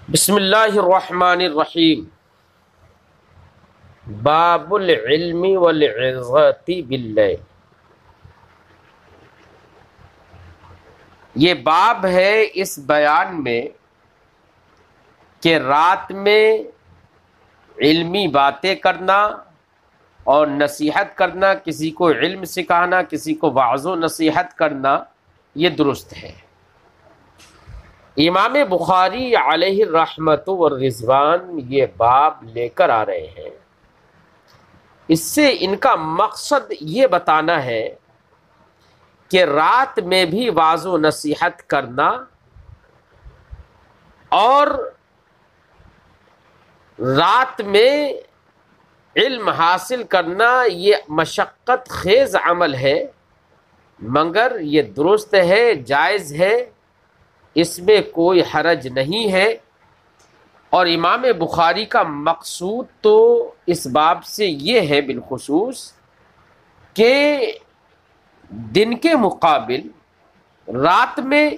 بسم اللہ الرحمن الرحیم۔ باب العلم والعظت باللیل۔ یہ باب ہے اس بیان میں کہ رات میں علمی باتیں کرنا اور نصیحت کرنا، کسی کو علم سکھانا، کسی کو وعظ و نصیحت کرنا، یہ درست ہے۔ امام بخاری علیہ الرحمت والرضوان یہ باب لے کر آ رہے ہیں، اس سے ان کا مقصد یہ بتانا ہے کہ رات میں بھی وعظ و نصیحت کرنا اور رات میں علم حاصل کرنا یہ مشقت خیز عمل ہے، مگر یہ درست ہے، جائز ہے، اس میں کوئی حرج نہیں ہے۔ اور امام بخاری کا مقصود تو اس باب سے یہ ہے بالخصوص کہ دن کے مقابل رات میں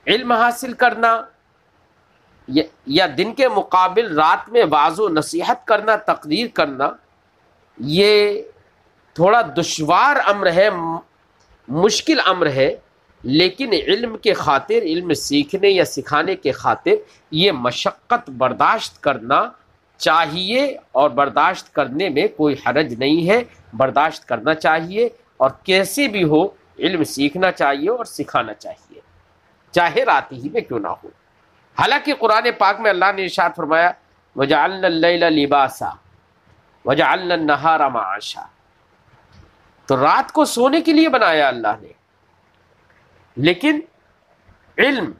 علم حاصل کرنا یا دن کے مقابل رات میں وعظ و نصیحت کرنا، تقریر کرنا، یہ تھوڑا دشوار امر ہے، مشکل امر ہے، لیکن علم کے خاطر، علم سیکھنے یا سکھانے کے خاطر یہ مشقت برداشت کرنا چاہیے، اور برداشت کرنے میں کوئی حرج نہیں ہے، برداشت کرنا چاہیے، اور کیسے بھی ہو علم سیکھنا چاہیے اور سکھانا چاہیے، چاہے رات ہی میں کیوں نہ ہو۔ حالانکہ قرآن پاک میں اللہ نے ارشاد فرمایا وَجَعَلْنَا اللَّيْلَ لِبَاسًا وَجَعَلْنَا النَّهَارَ مَعَاشًا، تو رات کو سونے کے لیے بنایا اللہ نے، لیکن علم،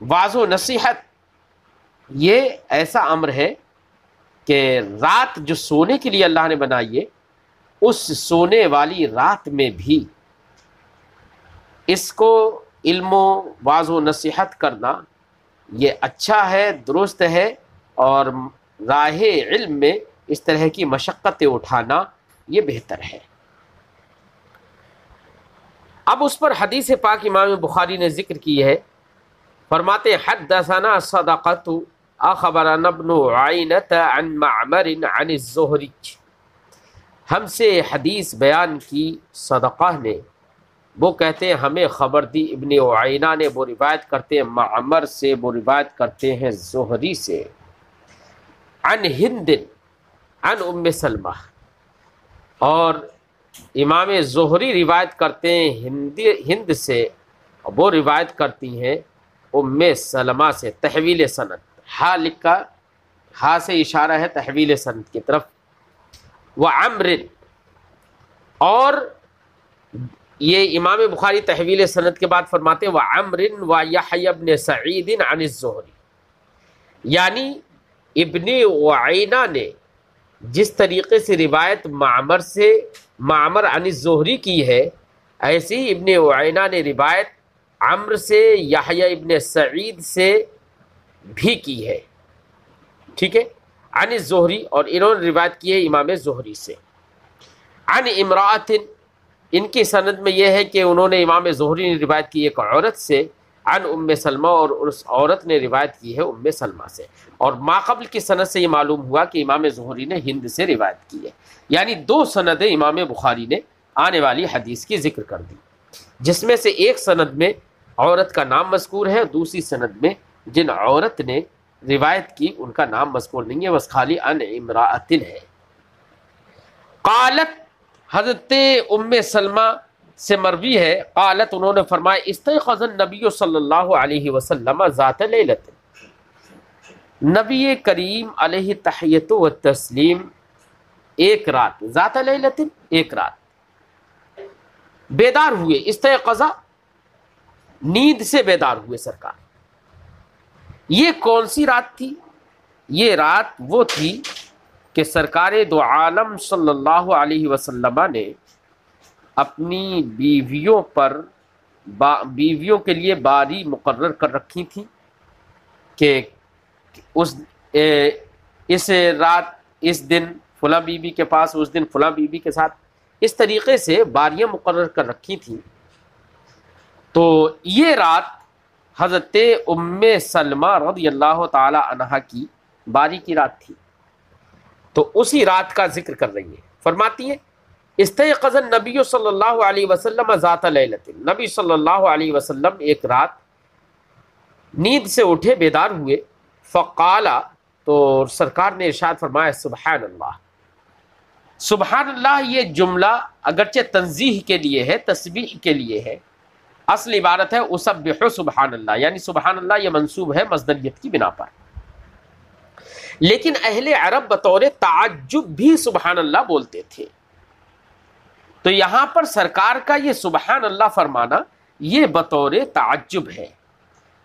وعظ و نصیحت یہ ایسا امر ہے کہ رات جو سونے کے لیے اللہ نے بنائی ہے، اس سونے والی رات میں بھی اس کو علم و وعظ و نصیحت کرنا یہ اچھا ہے، درست ہے، اور راہ علم میں اس طرح کی مشقتیں اٹھانا یہ بہتر ہے۔ اب اس پر حدیث پاک امام بخاری نے ذکر کی ہے، فرماتے حدثنا صدقۃ اخبرنا ابن عینۃ عن معمر عن الزہری، ہم سے حدیث بیان کی صدقہ نے، وہ کہتے ہیں ہمیں خبر دی، ابن عینہ نے، وہ روایت کرتے ہیں معمر سے، وہ روایت کرتے ہیں زہری سے، عن ہند عن ام سلمہ، اور امام زہری روایت کرتے ہیں ہند سے، وہ روایت کرتی ہیں ام سلمہ سے، تحویل سند، ہا لکھا، ہا سے اشارہ ہے تحویل سند کی طرف، وعمر، اور یہ امام بخاری تحویل سند کے بعد فرماتے ہیں وعمر ویحیی بن سعید عن الزہری، یعنی ابن عینہ نے جس طریقے سے روایت معمر سے، معمر عن الزہری کی ہے، ایسے ہی ابن عینہ نے روایت عمر سے، یحییٰ ابن سعید سے بھی کی ہے، ٹھیک ہے، عن الزہری، اور انہوں نے روایت کی ہے امام زہری سے، عن امرأۃ، ان کی سند میں یہ ہے کہ انہوں نے، امام زہری نے روایت کی ایک عورت سے، عن ام سلمہ، اور اس عورت نے روایت کی ہے ام سلمہ سے، اور ماقبل کی سند سے یہ معلوم ہوا کہ امام زہری نے ہند سے روایت کی ہے، یعنی دو سندیں امام بخاری نے آنے والی حدیث کی ذکر کر دی، جس میں سے ایک سند میں عورت کا نام مذکور ہے، دوسری سند میں جن عورت نے روایت کی ان کا نام مذکور نہیں ہے، بس خالی عن امرأۃ ہے۔ قالت، حضرت ام سلمہ سے مروی ہے، قالت، انہوں نے فرمایا استيقظ النبی صلی اللہ علیہ وسلم ذات لیلۃ، نبی کریم علیہ تحیۃ و تسلیم ایک رات، ذات لیلۃ، ایک رات بیدار ہوئے، استيقظ نیند سے بیدار ہوئے سرکار۔ یہ کون سی رات تھی؟ یہ رات وہ تھی کہ سرکار دو عالم صلی اللہ علیہ وسلم نے اپنی بیویوں پر، بیویوں کے لیے باری مقرر کر رکھی تھی کہ اس رات، اس دن فلاں بیوی کے پاس، اس دن فلاں بیوی کے ساتھ، اس طریقے سے باریاں مقرر کر رکھی تھیں۔ تو یہ رات حضرت ام سلمہ رضی اللہ تعالی عنہا کی باری کی رات تھی، تو اسی رات کا ذکر کر رہی ہے۔ فرماتی ہیں استيقظ النبی صلی اللہ علیہ وسلم ذات لیلۃ، نبی صلی اللہ علیہ وسلم ایک رات نیند سے اٹھے، بیدار ہوئے، فقالا، تو سرکار نے ارشاد فرمایا سبحان اللہ۔ سبحان اللہ یہ جملہ اگرچہ تنزیہ کے لیے ہے، تسبیح کے لیے ہے، اصل عبارت ہے اسبح سبحان اللہ، یعنی سبحان اللہ یہ منصوب ہے مصدریت کی بنا پر، لیکن اہل عرب بطور تعجب بھی سبحان اللہ بولتے تھے، تو یہاں پر سرکار کا یہ سبحان اللہ فرمانا یہ بطور تعجب ہے۔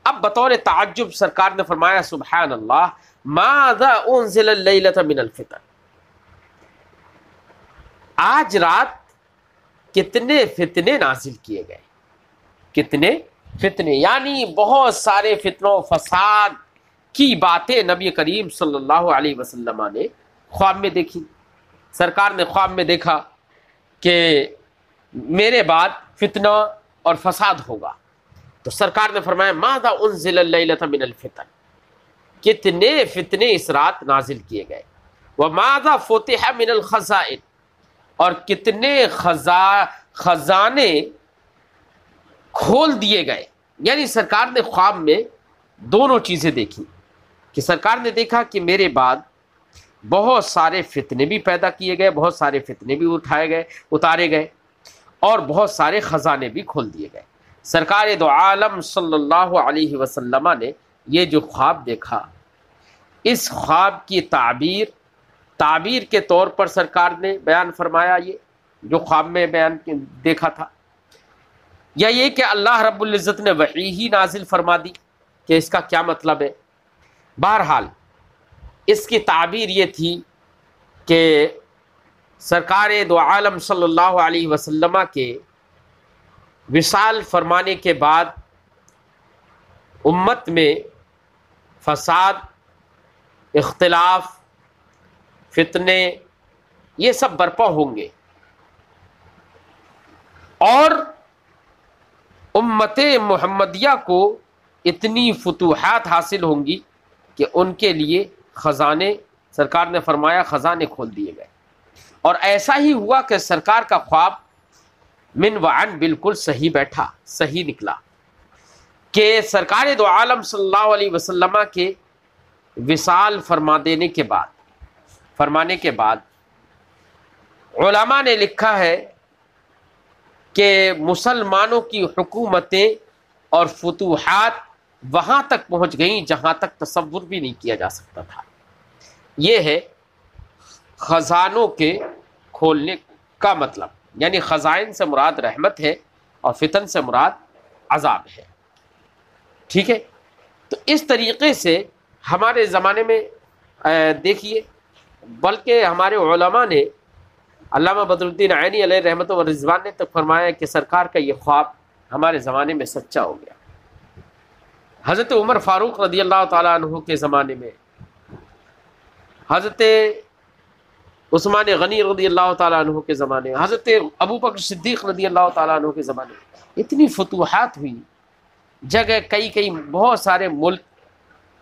اب بطور تعجب سرکار نے فرمایا سبحان اللہ ماذا انزل اللیلۃ من الفتن، آج رات کتنے فتنے نازل کیے گئے، کتنے فتنے، یعنی بہت سارے فتنوں فساد کی باتیں نبی کریم صلی اللہ علیہ وسلم نے خواب میں دیکھی۔ سرکار نے خواب میں دیکھا کہ میرے بعد فتنہ اور فساد ہوگا، تو سرکار نے فرمایا ماذا انزل اللیلۃ من الفتن، کتنے فتنے اس رات نازل کیے گئے، وماذا فتح من الخزائن، اور کتنے خزانے کھول دیے گئے۔ یعنی سرکار نے خواب میں دونوں چیزیں دیکھی، کہ سرکار نے دیکھا کہ میرے بعد بہت سارے فتنے بھی پیدا کیے گئے، بہت سارے فتنے بھی اتارے گئے، اور بہت سارے خزانے بھی کھول دیے گئے۔ سرکار دو عالم صلی اللہ علیہ وسلم نے یہ جو خواب دیکھا، اس خواب کی تعبیر کے طور پر سرکار نے بیان فرمایا، یہ جو خواب میں بیان دیکھا تھا، یا یہ کہ اللہ رب العزت نے وحی ہی نازل فرما دی، کہ اس کا کیا مطلب ہے۔ بہرحال اس کی تعبیر یہ تھی کہ سرکار دو عالم صلی اللہ علیہ وسلم کے وصال فرمانے کے بعد امت میں فساد، اختلاف، فتنے یہ سب برپا ہوں گے، اور امت محمدیہ کو اتنی فتوحات حاصل ہوں گی کہ ان کے لیے خزانے، سرکار نے فرمایا خزانے کھول دیے گئے۔ اور ایسا ہی ہوا کہ سرکار کا خواب من وعن بالکل صحیح بیٹھا، صحیح نکلا، کہ سرکار دو عالم صلی اللہ علیہ وسلم کے وصال فرمانے کے بعد علماء نے لکھا ہے کہ مسلمانوں کی حکومتیں اور فتوحات وہاں تک پہنچ گئیں جہاں تک تصور بھی نہیں کیا جا سکتا تھا۔ یہ ہے خزانوں کے کھولنے کا مطلب، یعنی خزائن سے مراد رحمت ہے اور فتن سے مراد عذاب ہے، ٹھیک ہے۔ تو اس طریقے سے ہمارے زمانے میں دیکھیے، بلکہ ہمارے علماء نے، علامہ بدر الدین عینی علیہ رحمت و رضوان نے تک فرمایا کہ سرکار کا یہ خواب ہمارے زمانے میں سچا ہو گیا۔ حضرت عمر فاروق رضی اللہ تعالیٰ عنہ کے زمانے میں، حضرت عثمان غنی رضی اللہ تعالیٰ عنہ کے زمانے میں، حضرت ابو بکر صدیق رضی اللہ تعالیٰ عنہ کے زمانے میں اتنی فتوحات ہوئی، جگہ کئی بہت سارے ملک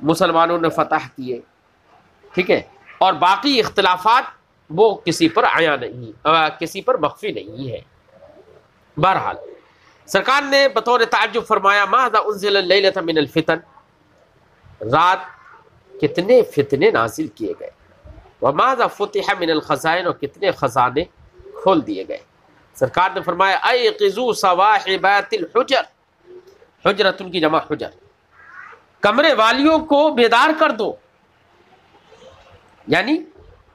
مسلمانوں نے فتح کیے، ٹھیک ہے، اور باقی اختلافات وہ کسی پر عیاں نہیں، کسی پر مخفی نہیں ہے۔ بہرحال سرکار نے بطور تعجب فرمایا ماذا انزل اللیلۃ من الفتن، رات کتنے فتنے نازل کیے گئے، وماذا فتح من الخزائن، اور کتنے خزانے کھول دیے گئے۔ سرکار نے فرمایا ایقظوا صواحبات الحجر، حجرۃ کی جمع حجر، کمرے والیوں کو بیدار کر دو۔ یعنی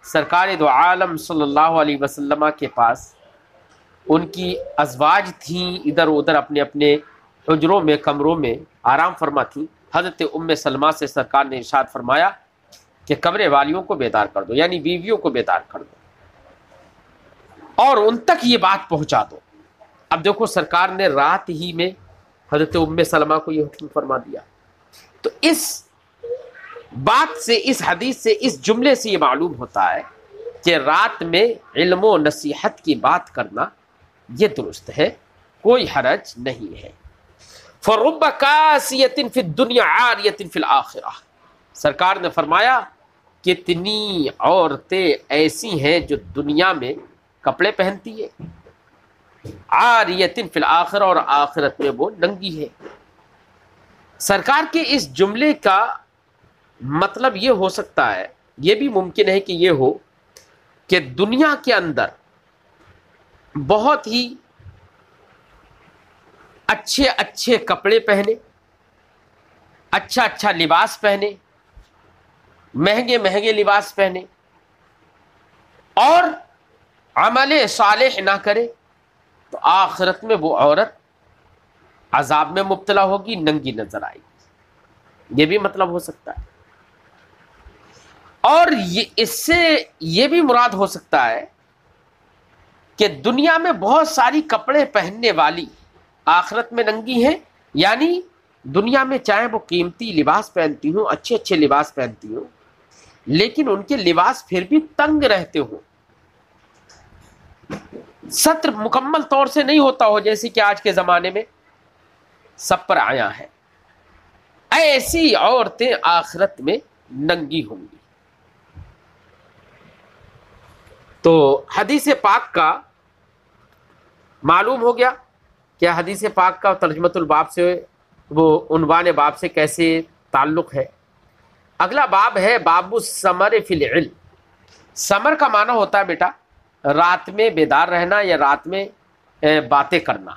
سرکار دو عالم صلی اللہ علیہ وسلم کے پاس ان کی ازواج تھیں، ادھر ادھر اپنے اپنے حجروں میں، کمروں میں آرام فرما تھیں۔ حضرت ام سلمہ سے سرکار نے ارشاد فرمایا کہ کمرے والیوں کو بیدار کر دو، یعنی بیویوں کو بیدار کر دو اور ان تک یہ بات پہنچا دو۔ اب دیکھو سرکار نے رات ہی میں حضرت ام سلمہ کو یہ حکم فرما دیا، تو اس بات سے، اس حدیث سے، اس جملے سے یہ معلوم ہوتا ہے کہ رات میں علم و نصیحت کی بات کرنا یہ درست ہے، کوئی حرج نہیں ہے۔ فرب کاسیۃ فی الدنیا عاریۃ فی الآخرہ، سرکار نے فرمایا کتنی عورتیں ایسی ہیں جو دنیا میں کپڑے پہنتی ہے، عاریۃ فی الآخرہ، اور آخرت میں وہ ننگی ہے۔ سرکار کے اس جملے کا مطلب یہ ہو سکتا ہے، یہ بھی ممکن ہے کہ یہ ہو کہ دنیا کے اندر بہت ہی اچھے اچھے کپڑے پہنے، اچھا اچھا لباس پہنے، مہنگے مہنگے لباس پہنے، اور عمل صالح نہ کرے تو آخرت میں وہ عورت عذاب میں مبتلا ہوگی، ننگی نظر آئے گی۔ یہ بھی مطلب ہو سکتا ہے، اور اس سے یہ بھی مراد ہو سکتا ہے کہ دنیا میں بہت ساری کپڑے پہننے والی آخرت میں ننگی ہیں، یعنی دنیا میں چاہے وہ قیمتی لباس پہنتی ہوں، اچھے اچھے لباس پہنتی ہوں، لیکن ان کے لباس پھر بھی تنگ رہتے ہوں، ستر مکمل طور سے نہیں ہوتا ہو، جیسے کہ آج کے زمانے میں سب پر آیا ہے، ایسی عورتیں آخرت میں ننگی ہوں گی۔ تو حدیث پاک کا معلوم ہو گیا کہ حدیث پاک کا ترجمۃ الباب سے، وہ عنوان باب سے کیسے تعلق ہے۔ اگلا باب ہے باب السمر فی العلم۔ سمر کا معنی ہوتا ہے بیٹا رات میں بیدار رہنا یا رات میں باتیں کرنا،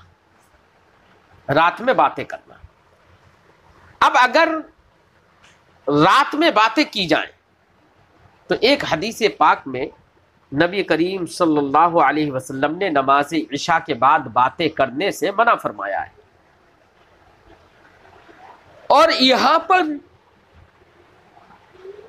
رات میں باتیں کرنا۔ اب اگر رات میں باتیں کی جائیں تو ایک حدیث پاک میں نبی کریم صلی اللہ علیہ وسلم نے نماز عشاء کے بعد باتیں کرنے سے منع فرمایا ہے، اور یہاں پر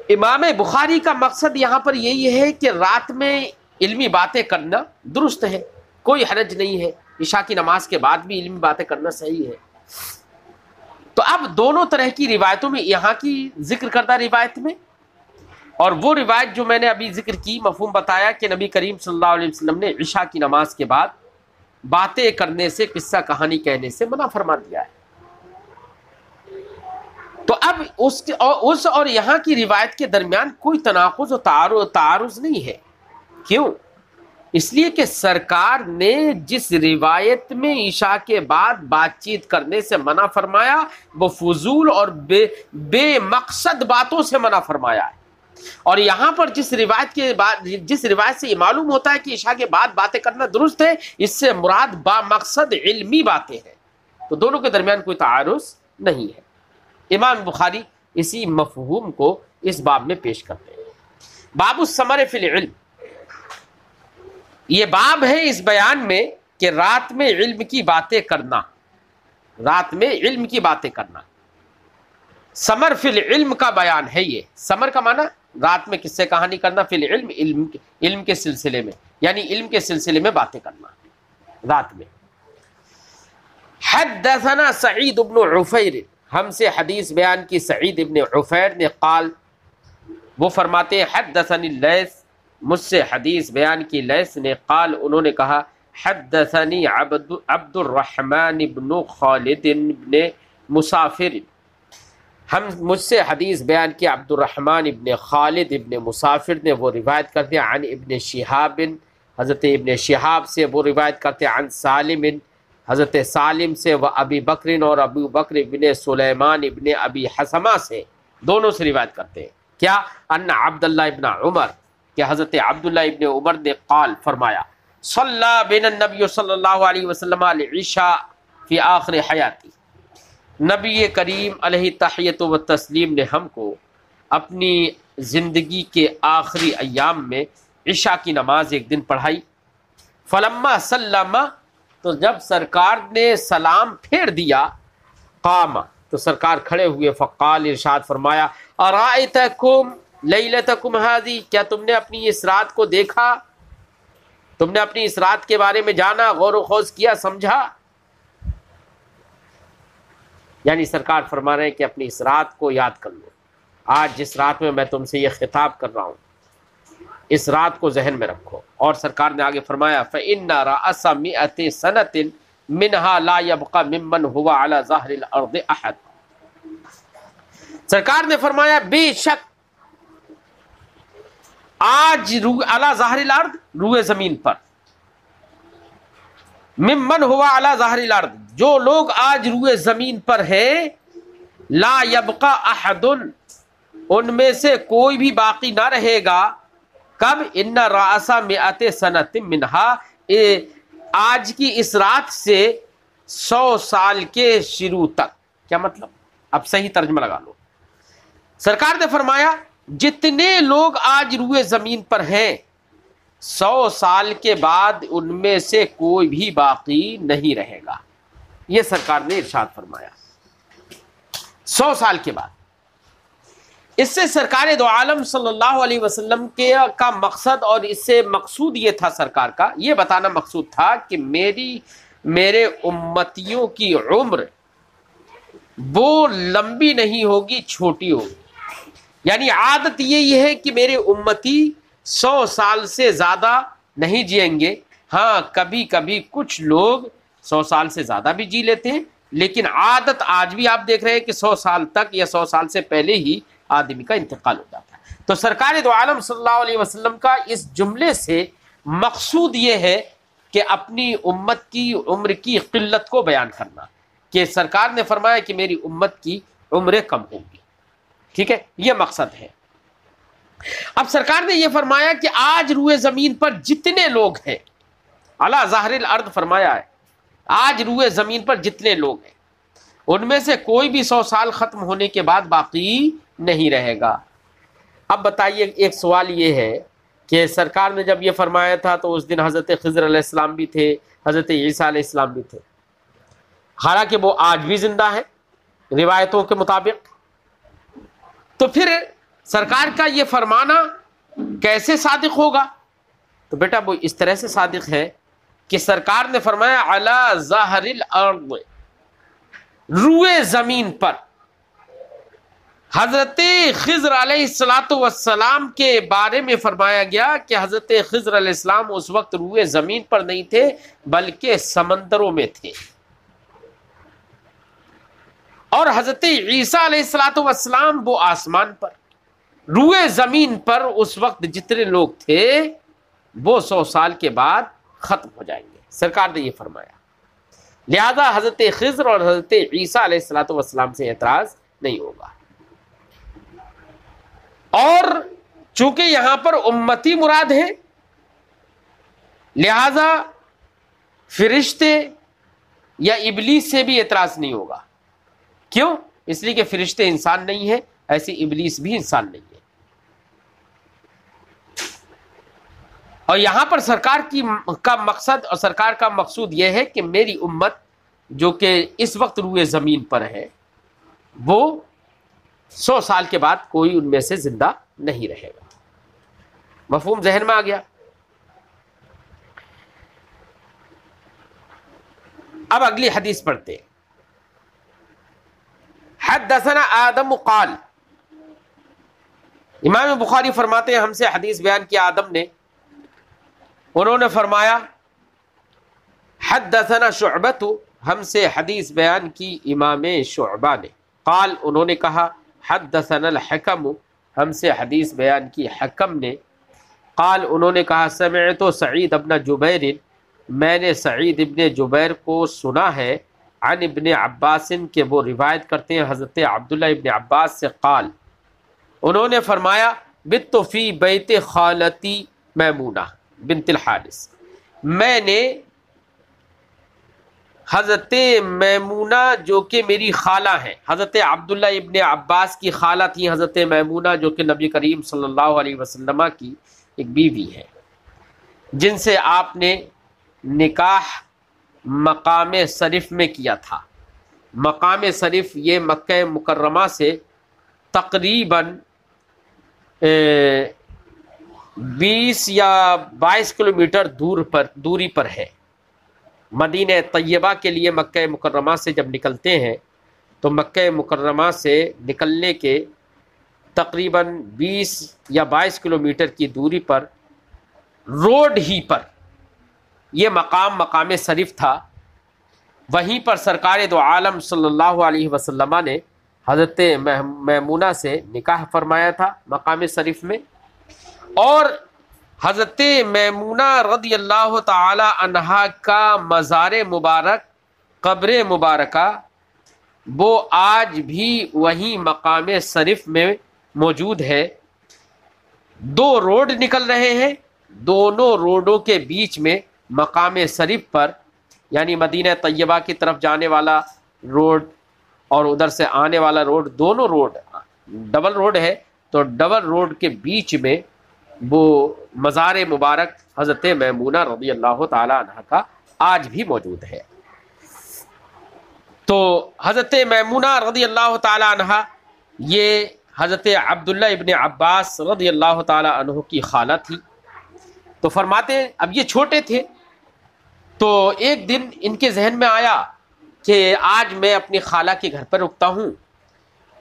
امام بخاری کا مقصد یہاں پر یہی ہے کہ رات میں علمی باتیں کرنا درست ہے، کوئی حرج نہیں ہے، عشاء کی نماز کے بعد بھی علمی باتیں کرنا صحیح ہے۔ تو اب دونوں طرح کی روایتوں میں، یہاں کی ذکر کردہ روایت میں اور وہ روایت جو میں نے ابھی ذکر کی، مفہوم بتایا کہ نبی کریم صلی اللہ علیہ وسلم نے عشاء کی نماز کے بعد باتیں کرنے سے، قصہ کہانی کہنے سے منع فرما دیا ہے۔ تو اب اس اور یہاں کی روایت کے درمیان کوئی تناقض و تعارض نہیں ہے۔ کیوں؟ اس لیے کہ سرکار نے جس روایت میں عشاء کے بعد بات چیت کرنے سے منع فرمایا وہ فضول اور بے مقصد باتوں سے منع فرمایا ہے، اور یہاں پر جس روایت سے یہ معلوم ہوتا ہے کہ عشاء کے بعد باتیں کرنا درست ہے، اس سے مراد با مقصد علمی باتیں ہیں، تو دونوں کے درمیان کوئی تعارض نہیں ہے۔ امام بخاری اسی مفہوم کو اس باب میں پیش کرتے ہیں۔ باب السمر فی العلم، یہ باب ہے اس بیان میں کہ رات میں علم کی باتیں کرنا، رات میں علم کی باتیں کرنا۔ سمر فی العلم کا بیان ہے یہ۔ سمر کا معنی رات میں قصے کہانی کرنا، فی العلم علم کے سلسلے میں، یعنی علم کے سلسلے میں باتیں کرنا رات میں۔ حدثنا سعید بن عفیر، ہم سے حدیث بیان کی سعید ابن عفیر نے، قال وہ فرماتے ہیں حدثنی لیث، مجھ سے حدیث بیان کی لیث نے، قال انہوں نے کہا حدثنی عبد الرحمن بن خالد بن مسافر، مجھ سے حدیث بیان کی عبد الرحمن ابن خالد ابن مسافر نے، وہ روایت کرتے ہیں عن ابن شہاب، حضرت ابن شہاب سے وہ روایت کرتے ہیں عن سالم، حضرت سالم سے، وہ ابی بکر اور ابو بکر ابن سلیمان ابن ابی حسمہ سے، دونوں سے روایت کرتے ہیں کیا، ان عبداللہ ابن عمر، کہ حضرت عبداللہ ابن عمر نے قال فرمایا صلی بین النبی صلی اللہ علیہ وسلم العشاء فی آخر حیاتی، نبی کریم علیہ تحیت و تسلیم نے ہم کو اپنی زندگی کے آخری ایام میں عشاء کی نماز ایک دن پڑھائی، فلما سلم، تو جب سرکار نے سلام پھیر دیا، قام، تو سرکار کھڑے ہوئے، فقال، ارشاد فرمایا ارائیتکم لیلتکم ہذی، کیا تم نے اپنی اس رات کو دیکھا، تم نے اپنی اس رات کے بارے میں جانا، غور و خوض کیا، سمجھا؟ یعنی سرکار فرما رہے ہیں کہ اپنی اس رات کو یاد کر لو، آج جس رات میں تم سے یہ خطاب کر رہا ہوں، اس رات کو ذہن میں رکھو۔ اور سرکار نے آگے فرمایا فَإِنَّ رَأَسَ مِئَةِ سَنَةٍ منہا لا یبقى ممن هو على ظہر الارض احد. سرکار نے فرمایا بے شک آج علی ظہر الارض روئے زمین پر، ممن ہوا علی ظہر الارض جو لوگ آج روئے زمین پر ہیں، لا یبقى احد ان میں سے کوئی بھی باقی نہ رہے گا. کب؟ ان رأس مئت سنۃ منہا آج کی اس رات سے 100 سال کے شروع تک. کیا مطلب؟ اب صحیح ترجمہ لگا لو. سرکار نے فرمایا جتنے لوگ آج روئے زمین پر ہیں 100 سال کے بعد ان میں سے کوئی بھی باقی نہیں رہے گا. یہ سرکار نے ارشاد فرمایا 100 سال کے بعد. اس سے سرکار دو عالم صلی اللہ علیہ وسلم کا مقصد اور اس سے مقصود یہ تھا، سرکار کا یہ بتانا مقصود تھا کہ میرے امتیوں کی عمر وہ لمبی نہیں ہوگی، چھوٹی ہوگی. یعنی عادت یہی ہے کہ میرے امتی 100 سال سے زیادہ نہیں جئیں گے. ہاں کبھی کبھی کچھ لوگ 100 سال سے زیادہ بھی جی لیتے ہیں، لیکن عادت آج بھی آپ دیکھ رہے ہیں کہ 100 سال تک یا 100 سال سے پہلے ہی آدمی کا انتقال ہو جاتا ہے. تو سرکار دو عالم صلی اللہ علیہ وسلم کا اس جملے سے مقصود یہ ہے کہ اپنی امت کی عمر کی قلت کو بیان کرنا، کہ سرکار نے فرمایا کہ میری امت کی عمریں کم ہوگی. ٹھیک ہے، یہ مقصد ہے. اب سرکار نے یہ فرمایا کہ آج روئے زمین پر جتنے لوگ ہیں، علی ظہر الارض فرمایا ہے، آج روئے زمین پر جتنے لوگ ہیں ان میں سے کوئی بھی 100 سال ختم ہونے کے بعد باقی نہیں رہے گا. اب بتائیے، ایک سوال یہ ہے کہ سرکار نے جب یہ فرمایا تھا تو اس دن حضرت خضر علیہ السلام بھی تھے، حضرت عیسیٰ علیہ السلام بھی تھے، حالانکہ وہ آج بھی زندہ ہے روایتوں کے مطابق. تو پھر سرکار کا یہ فرمانا کیسے صادق ہوگا؟ تو بیٹا وہ اس طرح سے صادق ہے کہ سرکار نے فرمایا علی ظہر الارض روئے زمین پر. حضرت خضر علیہ السلام کے بارے میں فرمایا گیا کہ حضرت خضر علیہ السلام اس وقت روئے زمین پر نہیں تھے بلکہ سمندروں میں تھے، اور حضرت عیسیٰ علیہ السلام وہ آسمان پر. روئے زمین پر اس وقت جتنے لوگ تھے وہ 100 سال کے بعد ختم ہو جائیں گے، سرکار نے یہ فرمایا. لہذا حضرت خضر اور حضرت عیسیٰ علیہ السلام سے اعتراض نہیں ہوگا. اور چونکہ یہاں پر امتی مراد ہے، لہذا فرشتے یا ابلیس سے بھی اعتراض نہیں ہوگا. کیوں؟ اس لیے کہ فرشتے انسان نہیں ہے، ایسے ابلیس بھی انسان نہیں ہے. اور یہاں پر سرکار کا مقصد اور سرکار کا مقصود یہ ہے کہ میری امت جو کہ اس وقت روئے زمین پر ہے وہ 100 سال کے بعد کوئی ان میں سے زندہ نہیں رہے گا. مفہوم ذہن میں آ گیا؟ اب اگلی حدیث پڑھتے ہیں. حدثنا آدم قال، امام بخاری فرماتے ہیں ہم سے حدیث بیان کیا آدم نے، انہوں نے فرمایا حدثنا شعبۃ، ہم سے حدیث بیان کی امام شعبہ نے. قال، انہوں نے کہا حدثنا الحکم، ہم سے حدیث بیان کی حکم نے. قال، انہوں نے کہا سمعت سعید ابن جبیر، میں نے سعید ابن جبیر کو سنا ہے، عن ابن عباس کہ وہ روایت کرتے ہیں حضرت عبداللہ ابن عباس سے. قال، انہوں نے فرمایا بت فی بیت خالتی میمونہ بنت الحارث، میں نے حضرت میمونہ جو کہ میری خالہ ہیں، حضرت عبداللہ ابن عباس کی خالہ تھی حضرت میمونہ جو کہ نبی کریم صلی اللہ علیہ وسلم کی ایک بیوی ہے، جن سے آپ نے نکاح مقام صرف میں کیا تھا. مقام صرف یہ مکہ مکرمہ سے تقریباً 20 یا 22 کلومیٹر دوری پر ہے. مدینہ طیبہ کے لیے مکہ مکرمہ سے جب نکلتے ہیں تو مکہ مکرمہ سے نکلنے کے تقریباً 20 یا 22 کلومیٹر کی دوری پر روڈ ہی پر یہ مقام صرف تھا. وہیں پر سرکار دو عالم صلی اللہ علیہ وسلم نے حضرت میمونہ سے نکاح فرمایا تھا مقام شریف میں، اور حضرت میمونہ رضی اللہ تعالی عنہا کا مزار مبارک، قبر مبارکہ، وہ آج بھی وہیں مقام شریف میں موجود ہے۔ دو روڈ نکل رہے ہیں، دونوں روڈوں کے بیچ میں مقام شریف پر، یعنی مدینہ طیبہ کی طرف جانے والا روڈ اور ادھر سے آنے والا روڈ، دونوں روڈ ڈبل روڈ ہے، تو ڈبل روڈ کے بیچ میں وہ مزار مبارک حضرت میمونہ رضی اللہ تعالی عنہ کا آج بھی موجود ہے۔ تو حضرت میمونہ رضی اللہ تعالی عنہ یہ حضرت عبداللہ ابن عباس رضی اللہ تعالی عنہ کی خالہ تھی۔ تو فرماتے ہیں اب یہ چھوٹے تھے، تو ایک دن ان کے ذہن میں آیا کہ آج میں اپنی خالہ کے گھر پر رکتا ہوں،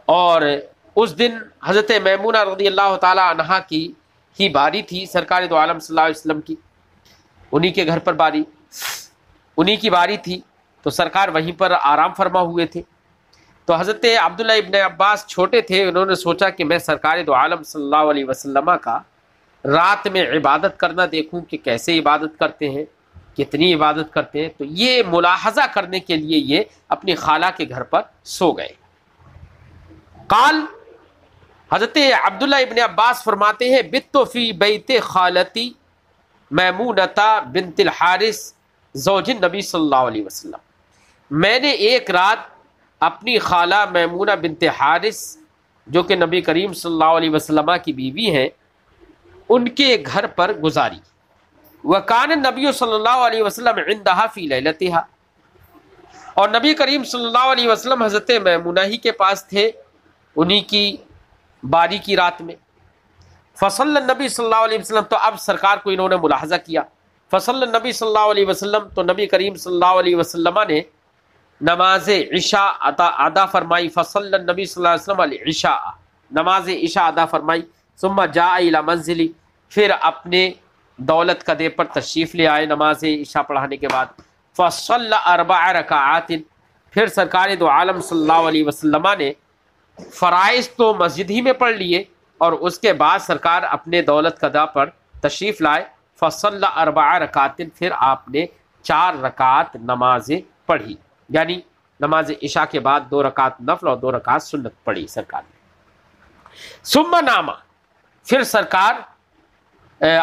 اور اس دن حضرت میمونہ رضی اللہ تعالی عنہ کی ہی باری تھی، سرکار دو عالم صلی اللہ علیہ وسلم کی، انہی کے گھر پر باری، انہی کی باری تھی، تو سرکار وہیں پر آرام فرما ہوئے تھے۔ تو حضرت عبداللہ ابن عباس چھوٹے تھے، انہوں نے سوچا کہ میں سرکار دو عالم صلی اللہ علیہ وسلم کا رات میں عبادت کرنا دیکھوں کہ کیسے عبادت کرتے ہیں، کتنی عبادت کرتے ہیں۔ تو یہ ملاحظہ کرنے کے لیے یہ اپنی خالہ کے گھر پر سو گئے۔ قال، حضرت عبداللہ ابن عباس فرماتے ہیں بت فی بیت خالتی میمونۃ بنت الحارث زوج النبی صلی اللہ علیہ وسلم، میں نے ایک رات اپنی خالہ میمونہ بنت حارث جو کہ نبی کریم صلی اللہ علیہ وسلم کی بیوی ہیں، ان کے گھر پر گزاری۔ وکان النبی صلی اللہ علیہ وسلم عندها فی لیلتها، اور نبی کریم صلی اللہ علیہ وسلم حضرت میمونہ ہی کے پاس تھے انہی کی باری کی رات میں۔ فصل النبی صلی اللہ علیہ وسلم، تو اب سرکار کو انہوں نے ملاحظہ کیا، فصل النبی صلی اللہ علیہ وسلم، تو نبی کریم صلی اللہ علیہ وسلم نے نماز عشاء ادا فرمائی، فصل النبی صلی اللہ علیہ وسلم العشاء، نماز عشاء ادا فرمائی، ثم جاء الی منزلی، پھر اپنے دولت قدے پر تشریف لے آئے نماز عشاء پڑھانے کے بعد، فصل 4 رکعات، پھر سرکار دو عالم صلی اللہ علیہ وسلم نے فرائض تو مسجد ہی میں پڑھ لیے، اور اس کے بعد سرکار اپنے دولت قدا پر تشریف لائے، فصل 4 رکعات، پھر آپ نے 4 رکعات نمازیں پڑھی، یعنی نماز عشاء کے بعد 2 رکعت نفل اور 2 رکعت سنت پڑھی سرکار نے۔ ثم نام، پھر سرکار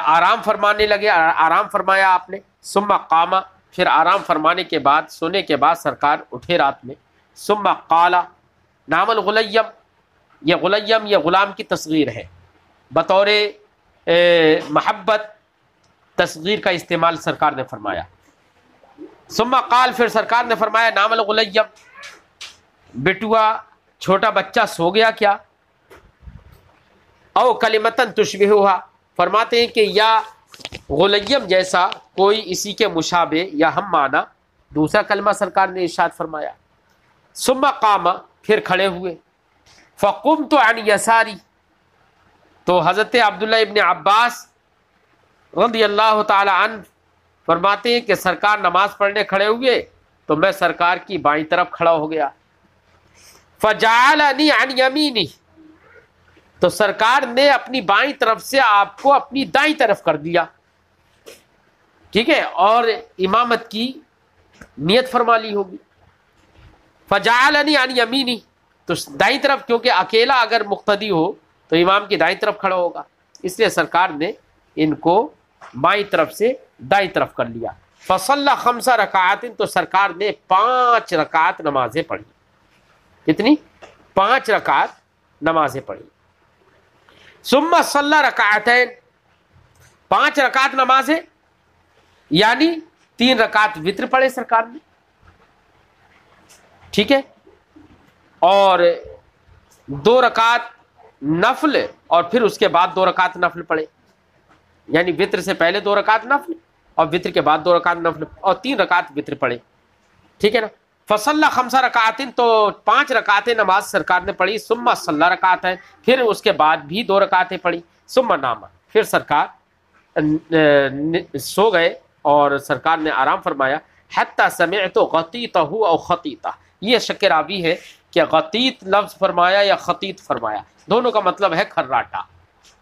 آرام فرمانے لگے، آرام فرمایا آپ نے۔ ثم قام، پھر آرام فرمانے کے بعد، سونے کے بعد سرکار اٹھے رات میں۔ ثم قال، نام الغلیم، یہ غلیم یہ غلام کی تصغیر ہے، بطور محبت تصغیر کا استعمال سرکار نے فرمایا۔ ثم قال، پھر سرکار نے فرمایا نام الغلیم، بٹوا چھوٹا بچہ سو گیا کیا؟ او کلمتن تشبہھا، فرماتے ہیں کہ یا غلیم جیسا کوئی اسی کے مشابہ یا ہم معنی دوسرا کلمہ سرکار نے ارشاد فرمایا۔ ثم قام، پھر کھڑے ہوئے۔ فقمت عن یساری، تو حضرت عبداللہ ابن عباس رضی اللہ تعالی عنہ فرماتے ہیں کہ سرکار نماز پڑھنے کھڑے ہوئے تو میں سرکار کی بائیں طرف کھڑا ہو گیا۔ فجعلنی عن یمینی، تو سرکار نے اپنی بائیں طرف سے آپ کو اپنی دائیں طرف کر دیا، ٹھیک ہے، اور امامت کی نیت فرما لی ہوگی۔ فجعلنی عن یمینی، تو دائیں طرف، کیونکہ اکیلا اگر مقتدی ہو تو امام کی دائیں طرف کھڑا ہوگا، اس لیے سرکار نے ان کو بائیں طرف سے دائیں طرف کر لیا۔ فصلی 5 رکعات، تو سرکار نے 5 رکعت نمازیں پڑھی۔ کتنی؟ 5 رکعت نمازیں پڑھی۔ ثم صلی رکعتین، 5 رکعت نمازیں، یعنی 3 رکعت وتر پڑھے سرکار نے، ٹھیک ہے، اور 2 رکعت نفل، اور پھر اس کے بعد 2 رکعت نفل پڑھے، یعنی وتر سے پہلے 2 رکعت نفل اور وتر کے بعد 2 رکعت نفل، اور 3 رکعت وتر پڑھے، ٹھیک ہے نا۔ فصلی 5 رکعات، تو 5 رکعتیں نماز سرکار نے پڑھی۔ ثم صلی رکعتین، پھر اس کے بعد بھی 2 رکعتیں پڑھی۔ ثم نام، پھر سرکار سو گئے اور سرکار نے آرام فرمایا۔ حتی سمعت غطیتہ او خطیتہ، یہ شک راوی ہے کہ غطیت لفظ فرمایا یا خطیت فرمایا، دونوں کا مطلب ہے کھراٹا،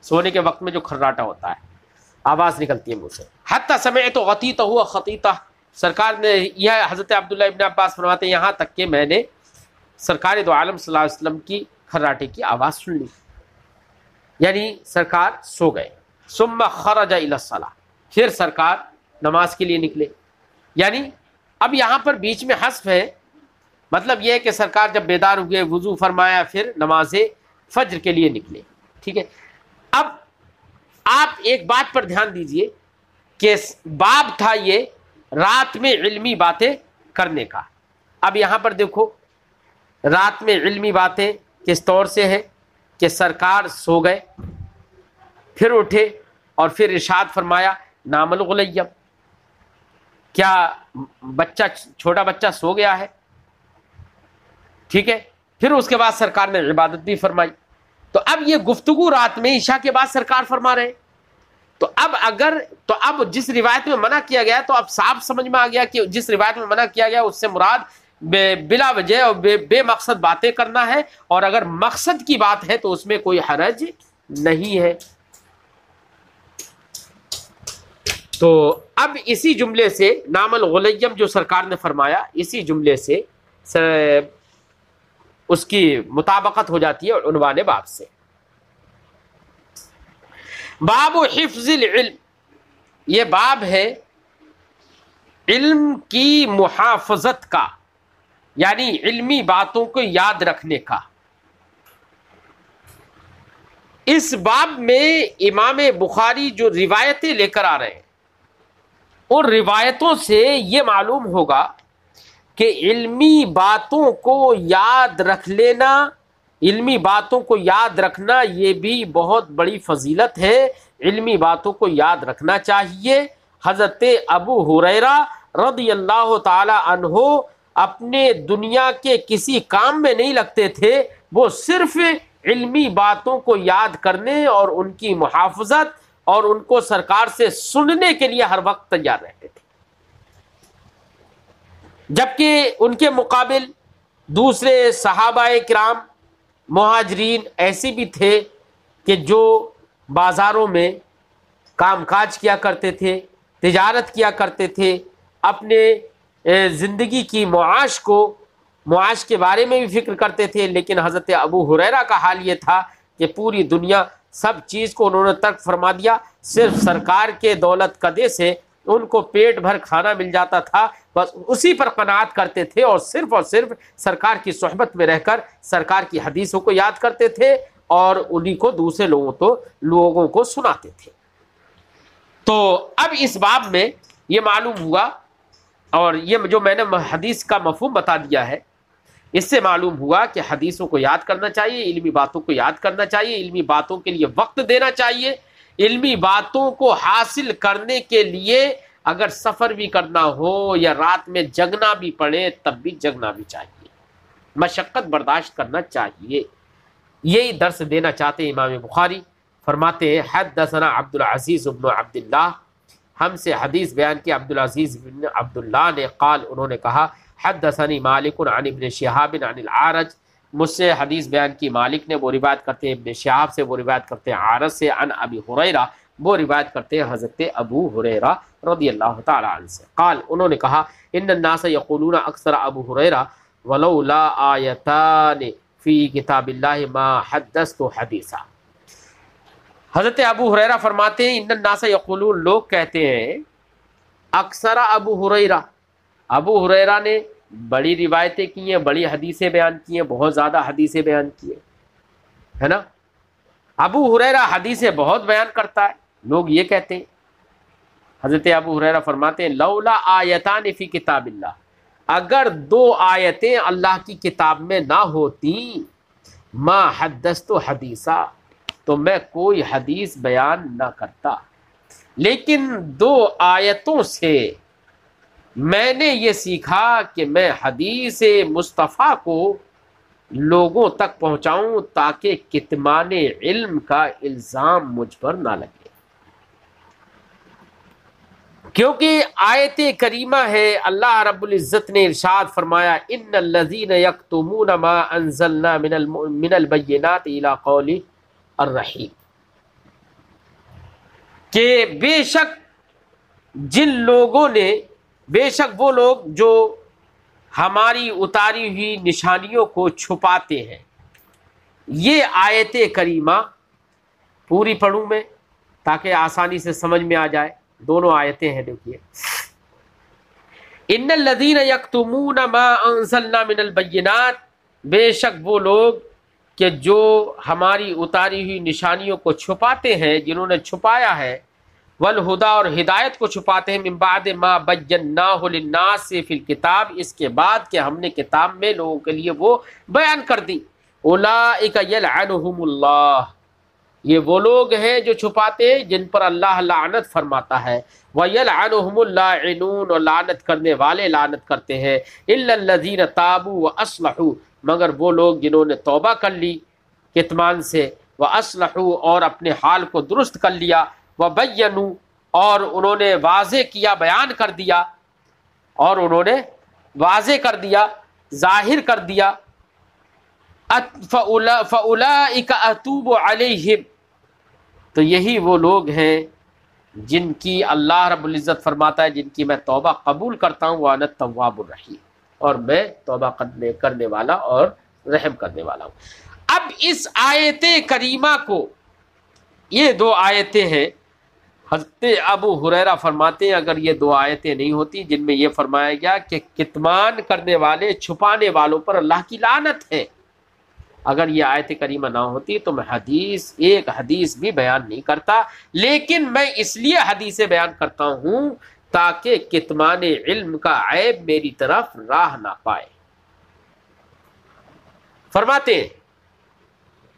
سونے کے وقت میں جو کھراٹا ہوتا ہے، آواز نکلتی ہے منہ سے۔ حتی سمعت غطیتہ او خطیتہ، سرکار نے، یہ حضرت عبداللہ ابن عباس فرماتے ہیں یہاں تک کہ میں نے سرکار دو عالم صلی اللہ علیہ وسلم کی کھراٹے کی آواز سن لی، یعنی سرکار سو گئے۔ ثم خرج الی الصلاۃ، پھر سرکار نماز کے لیے نکلے، یعنی اب یہاں پر بیچ میں حذف ہے، مطلب یہ ہے کہ سرکار جب بیدار ہوئے، وضو فرمایا، پھر نماز فجر کے لیے نکلے، ٹھیک ہے۔ اب آپ ایک بات پر دھیان دیجئے کہ باب تھا یہ رات میں علمی باتیں کرنے کا، اب یہاں پر دیکھو رات میں علمی باتیں کس طور سے ہیں کہ سرکار سو گئے، پھر اٹھے اور پھر ارشاد فرمایا نام الغلیم، کیا بچہ، چھوٹا بچہ سو گیا ہے، ٹھیک ہے۔ پھر اس کے بعد سرکار نے عبادت بھی فرمائی، تو اب یہ گفتگو رات میں عشاء کے بعد سرکار فرما رہے ہیں، تو اب جس روایت میں منع کیا گیا تو اب صاف سمجھ میں آ گیا کہ جس روایت میں منع کیا گیا اس سے مراد بلا وجہ اور بے مقصد باتیں کرنا ہے، اور اگر مقصد کی بات ہے تو اس میں کوئی حرج نہیں ہے۔ تو اب اسی جملے سے نام الغلیم جو سرکار نے فرمایا، اسی جملے سے اس کی مطابقت ہو جاتی ہے عنوان باب سے۔ باب حفظ العلم، یہ باب ہے علم کی محافظت کا، یعنی علمی باتوں کو یاد رکھنے کا۔ اس باب میں امام بخاری جو روایتیں لے کر آ رہے ہیں، ان روایتوں سے یہ معلوم ہوگا کہ علمی باتوں کو یاد رکھ لینا، علمی باتوں کو یاد رکھنا یہ بھی بہت بڑی فضیلت ہے، علمی باتوں کو یاد رکھنا چاہیے۔ حضرت ابو ہریرہ رضی اللہ تعالی عنہ اپنے دنیا کے کسی کام میں نہیں لگتے تھے، وہ صرف علمی باتوں کو یاد کرنے اور ان کی محافظت اور ان کو سرکار سے سننے کے لیے ہر وقت تیار رہتے تھے، جبکہ ان کے مقابل دوسرے صحابہ کرام مہاجرین ایسے بھی تھے کہ جو بازاروں میں کام کاج کیا کرتے تھے، تجارت کیا کرتے تھے، اپنے زندگی کی معاش کے بارے میں بھی فکر کرتے تھے، لیکن حضرت ابو ہریرہ کا حال یہ تھا کہ پوری دنیا سب چیز کو انہوں نے ترک فرما دیا، صرف سرکار کے دولت قدے سے ان کو پیٹ بھر کھانا مل جاتا تھا، بس اسی پر قناعت کرتے تھے، اور صرف سرکار کی صحبت میں رہ کر سرکار کی حدیثوں کو یاد کرتے تھے اور انہی کو دوسرے لوگوں کو سناتے تھے۔ تو اب اس باب میں یہ معلوم ہوا، اور یہ جو میں نے حدیث کا مفہوم بتا دیا ہے، اس سے معلوم ہوا کہ حدیثوں کو یاد کرنا چاہیے، علمی باتوں کو یاد کرنا چاہیے، علمی باتوں کے لیے وقت دینا چاہیے، علمی باتوں کو حاصل کرنے کے لیے اگر سفر بھی کرنا ہو یا رات میں جگنا بھی پڑے تب بھی جگنا بھی چاہیے، مشقت برداشت کرنا چاہیے۔ یہی درس دینا چاہتے ہیں امام بخاری۔ فرماتے ہیں حدثنا عبد العزیز بن عبداللہ، ہم سے حدیث بیان کی عبدالعزیز بن عبداللہ نے، قال انہوں نے کہا حدثنی مالک عن ابن شہاب عن العارج، مجھ سے حدیث بیان کی مالک نے، وہ روایت کرتے ہیں ابن شہاب سے، وہ روایت کرتے ہیں عارج سے، عن ابی ہریرہ، وہ روایت کرتے ہیں حضرت ابو ہریرہ رضی اللہ تعالی عنہ سے، قال انہوں نے کہا ان الناس یقولون اکثر ابو ہریرہ ولولا آیتان فی کتاب اللہ ما حدثت حدیثا۔ حضرت ابو ہریرہ فرماتے ہیں ان الناس یقولون، لوگ کہتے ہیں، اکثر ابو ہریرہ نے بڑی روایتیں کی ہیں، بڑی حدیثیں بیان کی ہیں، بہت زیادہ حدیثیں بیان کی ہیں، ہے نا، ابو ہریرہ حدیثیں بہت بیان کرتا ہے، لوگ یہ کہتے ہیں۔ حضرت ابو ہریرہ فرماتے ہیں لولا آیتان فی کتاب اللہ، اگر دو آیتیں اللہ کی کتاب میں نہ ہوتی، ما حدثت حدیثا، تو میں کوئی حدیث بیان نہ کرتا، لیکن دو آیتوں سے میں نے یہ سیکھا کہ میں حدیث مصطفیٰ کو لوگوں تک پہنچاؤں تاکہ کتمان علم کا الزام مجھ پر نہ لگے۔ کیونکہ آیت کریمہ ہے، اللہ رب العزت نے ارشاد فرمایا ان الذین یکتمون ما انزلنا من البینات الی قول الرحیم، کہ بے شک جن لوگوں نے، بے شک وہ لوگ جو ہماری اتاری ہوئی نشانیوں کو چھپاتے ہیں۔ یہ آیت کریمہ پوری پڑھوں میں تاکہ آسانی سے سمجھ میں آ جائے، دونوں آیتیں ہیں، دیکھیے ان الذین یکتمون ما انزلنا من البینات، بے شک وہ لوگ کہ جو ہماری اتاری ہوئی نشانیوں کو چھپاتے ہیں، جنہوں نے چھپایا ہے، والہدا اور ہدایت کو چھپاتے ہیں، من بعد ما بیناہ للناس فی الکتاب، اس کے بعد کہ ہم نے کتاب میں لوگوں کے لیے وہ بیان کر دی، اولئک یلعنہم اللہ، یہ وہ لوگ ہیں جو چھپاتے ہیں جن پر اللہ لعنت فرماتا ہے، وَيَلْعَنُهُمُ اللَّاعِنُونَ، اور لعنت کرنے والے لعنت کرتے ہیں، إِلَّا الَّذِينَ تَابُوا وَأَصْلَحُوا، مگر وہ لوگ جنہوں نے توبہ کر لی کتمان سے، وَأَصْلَحُوا، اور اپنے حال کو درست کر لیا، وَبَيَّنُوا، اور انہوں نے واضح کیا، بیان کر دیا، اور انہوں نے واضح کر دیا، ظاہر کر دیا، فَأُولَئِكَ أَتُوبُ عَلَيْهِمْ، تو یہی وہ لوگ ہیں جن کی اللہ رب العزت فرماتا ہے جن کی میں توبہ قبول کرتا ہوں، وَأَنَا التَّوَّابُ الرَّحِيمُ، اور میں توبہ کرنے والا اور رحم کرنے والا ہوں۔ اب اس آیت کریمہ کو، یہ دو آیتیں ہیں، حضرت ابو ہریرہ فرماتے ہیں اگر یہ دو آیتیں نہیں ہوتی جن میں یہ فرمایا گیا کہ کتمان کرنے والے، چھپانے والوں پر اللہ کی لعنت ہے، اگر یہ آیت کریمہ نہ ہوتی تو میں ایک حدیث بھی بیان نہیں کرتا، لیکن میں اس لیے حدیثیں بیان کرتا ہوں تاکہ کتمان علم کا عیب میری طرف راہ نہ پائے۔ فرماتے ہیں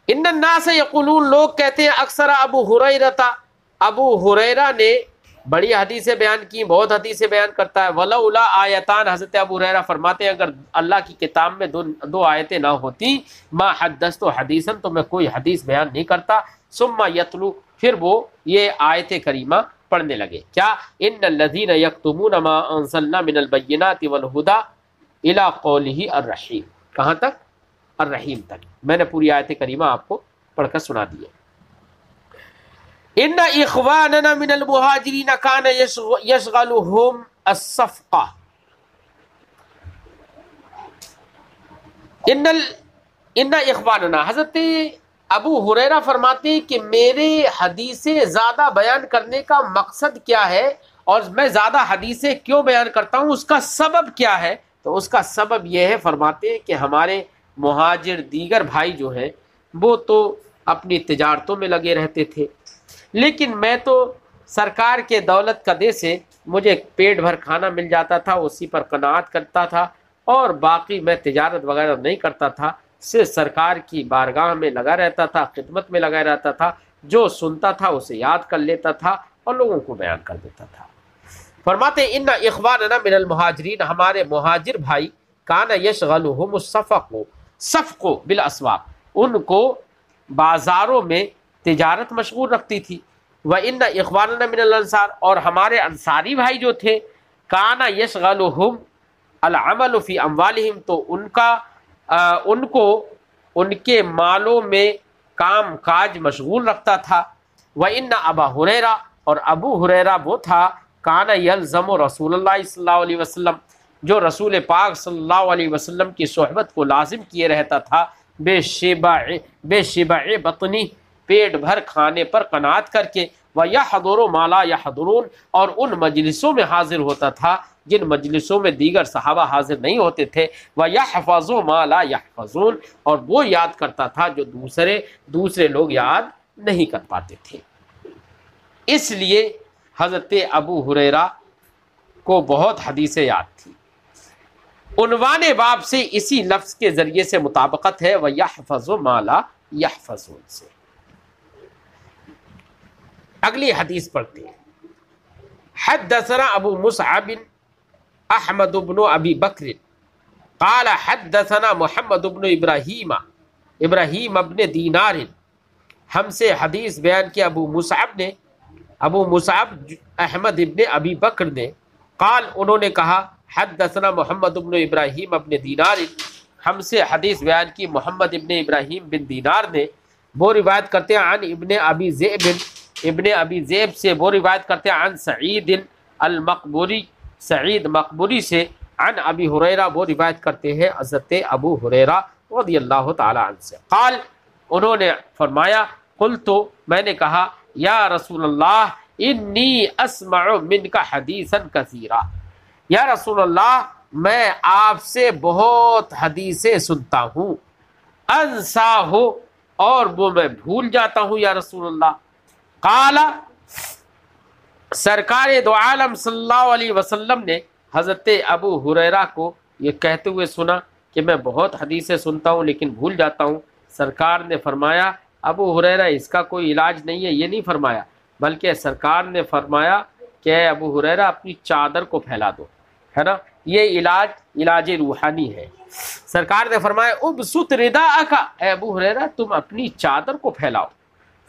ان الناس یقولون، لوگ کہتے ہیں اکثر ابو ہریرہ نے بڑی حدیثیں بیان کی، بہت حدیثیں بیان کرتا ہے، ولولا آیتان، حضرت ابو ہریرہ فرماتے ہیں اگر اللہ کی کتاب میں دو آیتیں نہ ہوتی، ما حدثت حدیثا، تو میں کوئی حدیث بیان نہیں کرتا، ثم یتلو، پھر وہ یہ آیت کریمہ پڑھنے لگے، کیا ان الذین یکتمون ما انزلنا من البینات والہدی الی قولہ الرحیم، کہاں تک؟ الرحیم تک، میں نے پوری آیت کریمہ آپ کو پڑھ کر سنا دی ہے۔ ان اخواننا من المہاجرین کان یشغلهم الصفقہ، ان اخواننا، حضرت ابو ہریرہ فرماتے ہیں کہ میرے حدیثیں زیادہ بیان کرنے کا مقصد کیا ہے، اور میں زیادہ حدیثیں کیوں بیان کرتا ہوں، اس کا سبب کیا ہے؟ تو اس کا سبب یہ ہے، فرماتے ہیں کہ ہمارے مہاجر دیگر بھائی جو ہیں وہ تو اپنی تجارتوں میں لگے رہتے تھے، لیکن میں تو سرکار کے دولت قدے سے مجھے پیٹ بھر کھانا مل جاتا تھا، اسی پر قناعت کرتا تھا، اور باقی میں تجارت وغیرہ نہیں کرتا تھا، صرف سرکار کی بارگاہ میں لگا رہتا تھا، خدمت میں لگا رہتا تھا، جو سنتا تھا اسے یاد کر لیتا تھا اور لوگوں کو بیان کر دیتا تھا۔ فرماتے ان اخواننا من المہاجرین، ہمارے مہاجر بھائی، کان یشغلہم الصفق بالاسواق، ان کو بازاروں میں تجارت مشغول رکھتی تھی، وَإِنَّ إِخْوَانَنَا مِنَ الْأَنصَارِ، اور ہمارے انصاری بھائی جو تھے، کَانَ يَشْغَلُهُمْ الْعَمَلُ فِي أَمْوَالِهِمْ، تو ان کو ان کے مالوں میں کام کاج مشغول رکھتا تھا، وَإِنَّ أَبَا هُرَيْرَةَ، اور ابو ہریرہ وہ تھا، کَانَ يَلْزَمُ رسول اللہ صلی اللہ علیہ وسلم، جو رسول پاک صلی اللہ علیہ وسلم کی صحبت کو لازم کیے رہتا تھا، بے شبع بطنی، پیٹ بھر کھانے پر قناعت کر کے، وَيَحْضُرُ مَا لَا يَحْضُرُونَ، اور ان مجلسوں میں حاضر ہوتا تھا جن مجلسوں میں دیگر صحابہ حاضر نہیں ہوتے تھے، وَيَحْفَظُ مَا لَا يَحْفَظُونَ، اور وہ یاد کرتا تھا جو دوسرے لوگ یاد نہیں کر پاتے تھے۔ اس لیے حضرت ابو ہریرہ کو بہت حدیثیں یاد تھی۔ عنوان باب سے اسی لفظ کے ذریعے سے مطابقت ہے، وَيَحْفَظُ مَا لَا يَحْفَظُونَ سے۔ اگلی حدیث پڑھتے ہیں۔ حدثنا ابو مصعب احمد بن ابی بکر قال حدثنا محمد بن ابراہیم ابن دینار، ہم سے حدیث بیان کیا ابو مصعب نے، ابو مصعب احمد ابن ابی بکر نے قال انہوں نے کہا حدثنا محمد ابن ابراہیم ابن دینار، ہم سے حدیث بیان کی محمد ابن ابراہیم بن دینار نے، وہ روایت کرتے ہیں عن ابن ابی ذئب، ابن ابی ذئب سے وہ روایت کرتے ہیں عن سعید المقبوری، سعید مقبوری سے، عن ابی ہریرہ وہ روایت کرتے ہیں حضرت ابو ہریرہ رضی اللہ تعالی عنہ سے، قال انہوں نے فرمایا قلت میں نے کہا یا رسول اللہ انی اسمع منک حدیثا کثیرا، یا رسول اللہ میں آپ سے بہت حدیثیں سنتا ہوں، انسا ہو اور وہ میں بھول جاتا ہوں یا رسول اللہ۔ قال سرکار دو عالم صلی اللہ علیہ وسلم نے حضرت ابو ہریرہ کو یہ کہتے ہوئے سنا کہ میں بہت حدیثیں سنتا ہوں لیکن بھول جاتا ہوں۔ سرکار نے فرمایا ابو ہریرہ اس کا کوئی علاج نہیں ہے، یہ نہیں فرمایا، بلکہ سرکار نے فرمایا کہ اے ابو ہریرہ اپنی چادر کو پھیلا دو، ہے نا، یہ علاج روحانی ہے۔ سرکار نے فرمایا ابسط رداءک، اے ابو ہریرہ تم اپنی چادر کو پھیلاؤ۔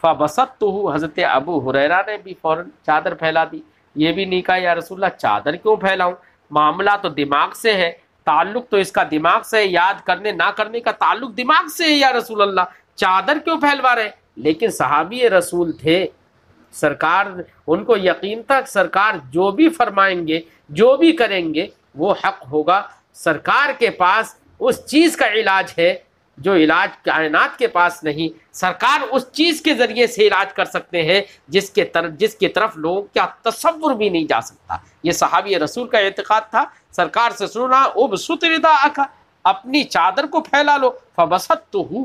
فبسطتہ، حضرت ابو ہریرہ نے بھی فوراً چادر پھیلا دی۔ یہ بھی نہیں کہا یا رسول اللہ چادر کیوں پھیلاؤں، معاملہ تو دماغ سے ہے، تعلق تو اس کا دماغ سے ہے، یاد کرنے نہ کرنے کا تعلق دماغ سے ہے یا رسول اللہ، چادر کیوں پھیلوا رہے؟ لیکن صحابی رسول تھے، سرکار ان کو یقین تھا سرکار جو بھی فرمائیں گے جو بھی کریں گے وہ حق ہوگا۔ سرکار کے پاس اس چیز کا علاج ہے جو علاج کائنات کے پاس نہیں، سرکار اس چیز کے ذریعے سے علاج کر سکتے ہیں جس کی طرف لوگوں کا تصور بھی نہیں جا سکتا۔ یہ صحابی رسول کا اعتقاد تھا۔ سرکار سے سنا ابسط رداءک، اپنی چادر کو پھیلا لو۔ فبسطتہ،